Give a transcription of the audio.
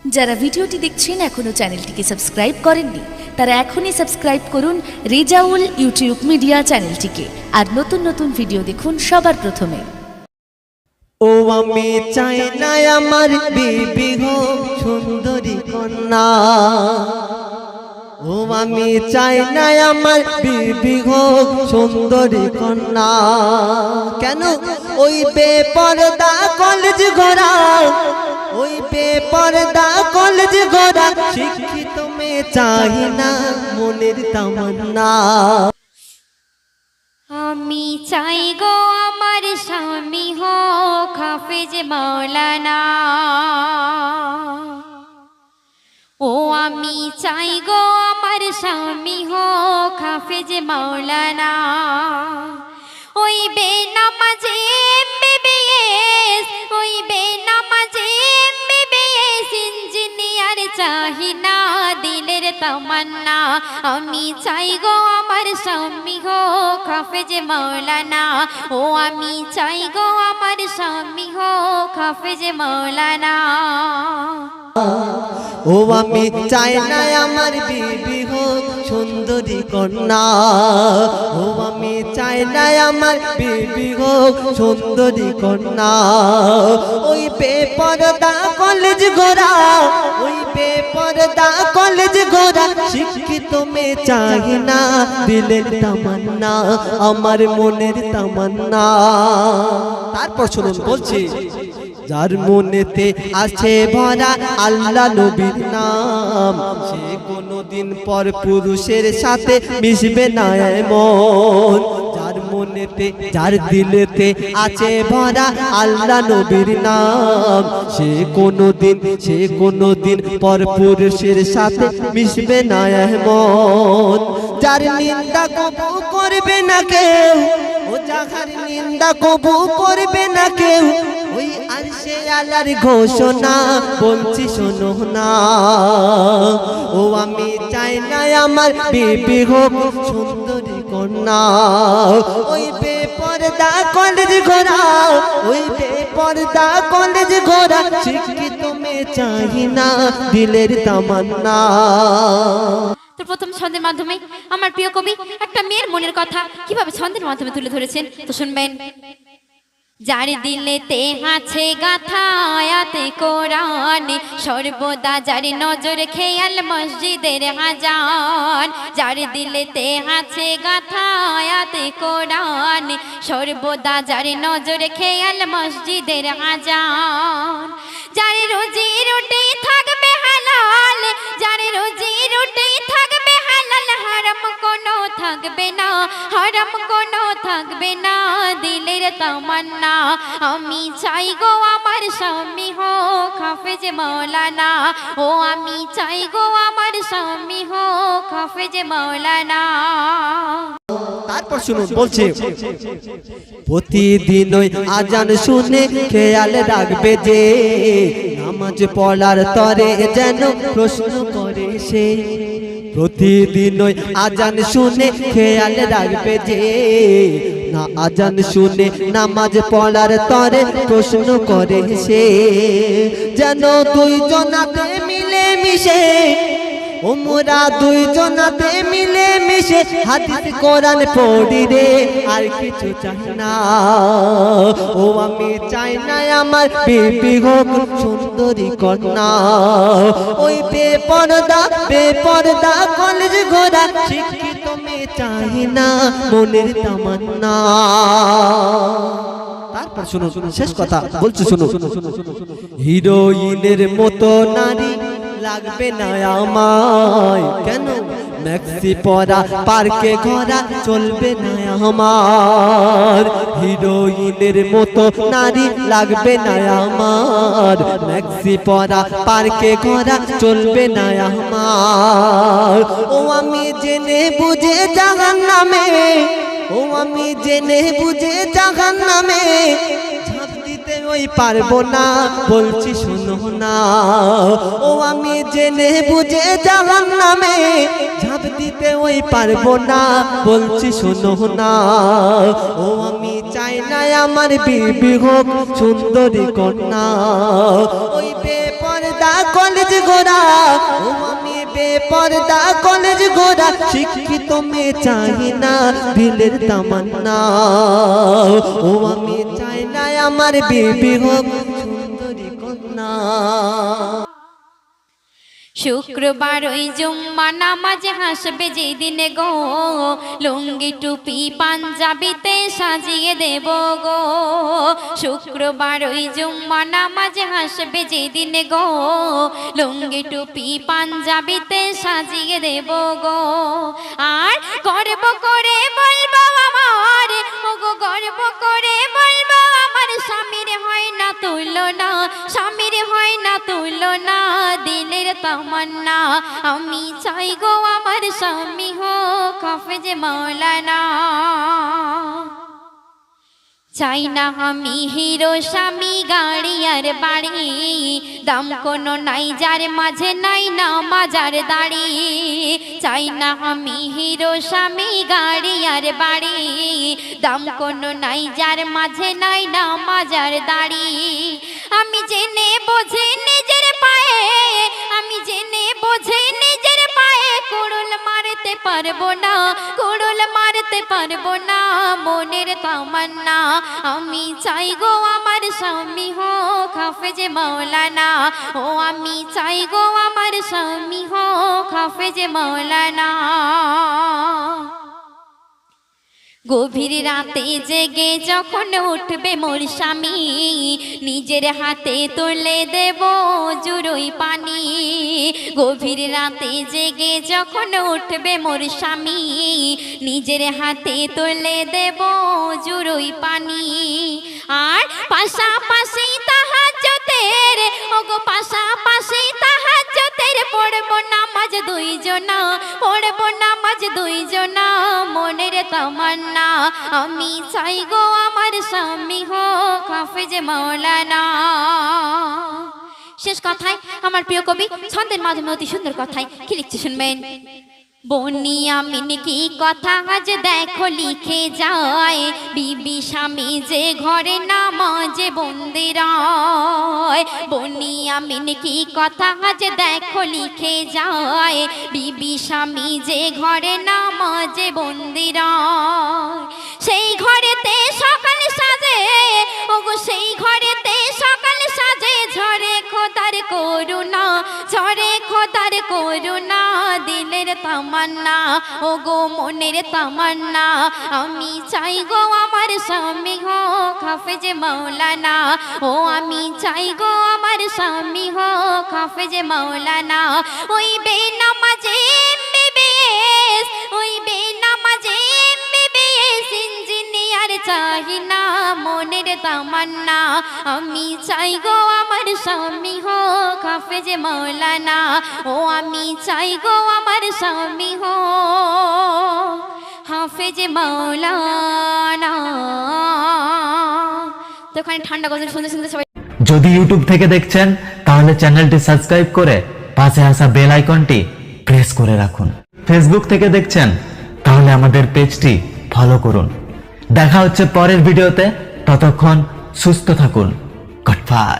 যারা ভিডিওটি দেখছেন এখনো চ্যানেলটিকে সাবস্ক্রাইব করেননি তারা এখনই সাবস্ক্রাইব করুন রেজাউল ইউটিউব মিডিয়া চ্যানেলটিকে আর নতুন নতুন ভিডিও দেখুন সবার প্রথমে। ও আমি চাই না আমার বিবি হোক সুন্দরী কন্যা, ও আমি চাই না আমার বিবি হোক সুন্দরী কন্যা। কেন? ওই বেপরদা কলেজ ঘোরা, ওই বেপরদা কলেজ ঘোরা শিক্ষিত মেয়ে চাই না মনের তামান্না। আমি চাই গো আমার স্বামী হোক হাফেজ মাওলানা, ও আমি চাই গো আমার স্বামী হোক হাফেজ মাওলানা। ওই বেনামাজি এমবিবিএস, ওই নামাজি এমবিবিএস ইঞ্জিনিয়ার চাহি না দিলের তামান্না। আমি চাই গো আমার স্বামী হোক হাফেজ মাওলানা, ও আমি চাই গো আমার স্বামী হোক হাফেজ মাওলানা। ও আমি চাই না আমার বিবি হোক সুন্দরী কন্যা, ও আমি চাই না আমার বিবি হোক সুন্দরী কন্যা। ওই বেপরদা কলেজ ঘোরা, ওই বেপরদা কলেজ ঘোরা শিক্ষিত মেয়ে চাই না দিলের তামান্না, আমার মনের তামান্না। তারপর শুনুন বলছি, যার মনেতে আছে ভরা আল্লাহ নবীর নাম, সে কোনদিন পর পুরুষের সাথে মিশবে না এমন। যার মনেতে যার দিলেতে আছে ভরা আল্লাহ নবীর নাম, সে কোনদিন পর পুরুষের সাথে মিশবে না এমন। যার নিন্দা কবু করবে না কেউ, ও যাহার নিন্দা কবু করবে না কেউ, ওই আরশে আলার ঘোষণা বলছি শোনো না। ও আমি চাই না আমার বিবি হোক সুন্দরী কন্যা, ওই বেপরদা কলেজ ঘোরা, ওই বেপরদা কলেজ ঘোরা শিক্ষিত মেয়ে চাই না দিলের তামান্না। তো প্রথম ছন্দের মাধ্যমে আমার প্রিয় কবি একটা মেয়ের মনের কথা কিভাবে ছন্দের মাধ্যমে তুলে ধরেছেন তো শুনবেন। যার দিলেতে আছে গাথা আয়াতে কোরআন, সর্বদা যার নজর খেয়াল মসজিদের আজান। যার দিলেতে আছে গাথা আয়াতে কোরআন, সর্বদা যার নজর খেয়াল মসজিদের আজান। যার রুজি রুটি থাকবে হালাল, যার রুজি রুটি থাকবে হালাল, হারাম কোনো থাকবে না, হারাম কোনো থাকবে না দিলের তামান্না। আমি চাই গো আমার স্বামী হোক হাফেজ মাওলানা, ও আমি চাই গো আমার স্বামী হোক হাফেজ মাওলানা। তারপর শুনুন বলছে, প্রতিদিন ওই আজান শুনে খেয়াল রাখবে যে, নামাজ পড়ার তরে যেন প্রশ্ন করে সে। প্রতিদিন ওই আজান শুনে খেয়াল রাখবে যে, না আজান শুনে নামাজ পড়ার তরে প্রশ্ন করে সে। যেন দুইজনাতে মিলে মিশে, ও মোরা দুইজনাতে মিলে মিশে হাদিস কোরআন পড়ি রে, আর কিছু চাই না। ও আমি চাই না আমার বিবি হোক সুন্দরী কন্যা, ওই বেপরদা কলেজ ঘোরা শিক্ষিত মেয়ে চাই না মনের তামান্না। তারপর শুনুন শেষ কথা বলছি, শুনুন। হিরোইনের মতো নারী লাগবে না আমায়, কেন? ম্যাক্সি পরা পার্কে ঘোরা চলবে না আমার। হিরোইনের মতো নারী লাগবে না আমার, ম্যাক্সি পরা পার্কে ঘোরা চলবে না আমার। ও আমি জেনে বুঝে জাহান্নামে, ও আমি জেনে বুঝে জাহান্নামে ঝাঁপ দিতে ওই পারবো না বলছি শোনো না। ও আমি জেনে বুঝে জাহান্নামে ঝাঁপ দিতে ওই পারবো না বলছি শোনো না। ও আমি চাই না আমার বিবি হোক সুন্দরী কন্যা, ওই বেপরদা কলেজ গোরা, ও আমি বেপরদা কলেজ গোরা, শিক্ষিত মেয়ে চাই না দিলের তামান্না, ও আমি চাই না আমার বিবি হোক সুন্দরী কন্যা। শুক্রবার ওই জুম্মা নামাজে হাসবে যেদিনে গো, লুঙ্গি টুপি পাঞ্জাবিতে সাজিয়ে দেব গো। শুক্রবার ওই জুম্মা নামাজে হাসবে যেদিনে গো, লুঙ্গি টুপি পাঞ্জাবিতে সাজিয়ে দেব গো। আর গর্ব করে বলবো আমার, ও গো গর্ব করে বলবো আমার স্বামীর হয় না তুলনা, স্বামীর হয় না তুলনা, দিলের তামান্না। আমি চাই গো আমার স্বামী হোক হাফেজ মাওলানা। চাই না আমি হিরো স্বামী গাড়ি আর বাড়ি, দাম কোনো নাই যার মাঝে নাই না মাজার দাড়ি। চাই না আমি হিরো স্বামী গাড়ি আর বাড়ি, দাম কোনো নাই যার মাঝে নাই না মাজার দাড়ি। আমি জেনে বোঝে নিজের পায়ে, আমি জেনে বোঝে নিজের পায়ে কুড়ুল মারতে পারবো না, কুড়ুল মারতে পারবো না, মনের তামান্না। আমি চাই গো আমার স্বামী হোক হাফেজ মাওলানা, ও আমি চাই গো আমার স্বামী হোক হাফেজ মাওলানা। গভীর রাতে জেগে যখন উঠবে মোর স্বামী, নিজের হাতে তুলে দেব জুড়োই পানি। গভীর রাতে জেগে যখন উঠবে মোর স্বামী, নিজের হাতে তুলে দেব জুড়োই পানি। আর পাশাপাশি তাহাজ্জুদের, ওগো পাশাপাশি তাহাজ্জুদের পড়ব নামাজ দুইজনা, পড়ব নামাজ দুইজনা, মনের তামান্না। আমি চাই গো আমার স্বামী হোক হাফেজ মাওলানা। শেষ কথায় আমার প্রিয় কবি ছন্দের মাধ্যমে অতি সুন্দর কথায় কি লিখছে শুনবেন। বনিয়ামিন কি কথা আজ দেখো লিখে যায়, বিবি স্বামী যে ঘরে নামাজে বন্দি রয়। বনিয়ামিন কি কথা আজ দেখো লিখে যায়, বিবি স্বামী যে ঘরে নামাজে বন্দি রয়। সেই ঘরেতে সকাল সাজে, ওগো সেই ঘরেতে সকাল সাজে, ঝরে খোদার করুণা, ঝরে খোদার করুণা, দিলের তামান্না, ওগো মনের তামান্না। আমি চাই গো আমার স্বামী হোক হাফেজ মাওলানা, ও আমি চাই গো আমার স্বামী হোক হাফেজ মাওলানা। ওই বেনামাজে এমবিবিএস, ওই বেনামাজে এমবিবিএস ইঞ্জিনিয়ার চাই না, মনের তামান্না। আমি চাই গো আমার স্বামী হোক হাফেজ মাওলানা, ও আমি চাই গো আমার স্বামী হোক হাফেজ মাওলানা। তো ওখানে ঠান্ডা গজল শুনতে শুনতে সবাই, যদি ইউটিউব থেকে দেখছেন তাহলে চ্যানেলটি সাবস্ক্রাইব করে পাশে আসা বেল আইকনটি প্রেস করে রাখুন। ফেসবুক থেকে দেখছেন তাহলে আমাদের পেজটি ফলো করুন। দেখা হচ্ছে পরের ভিডিওতে, ততক্ষণ সুস্থ থাকুন। Good bye.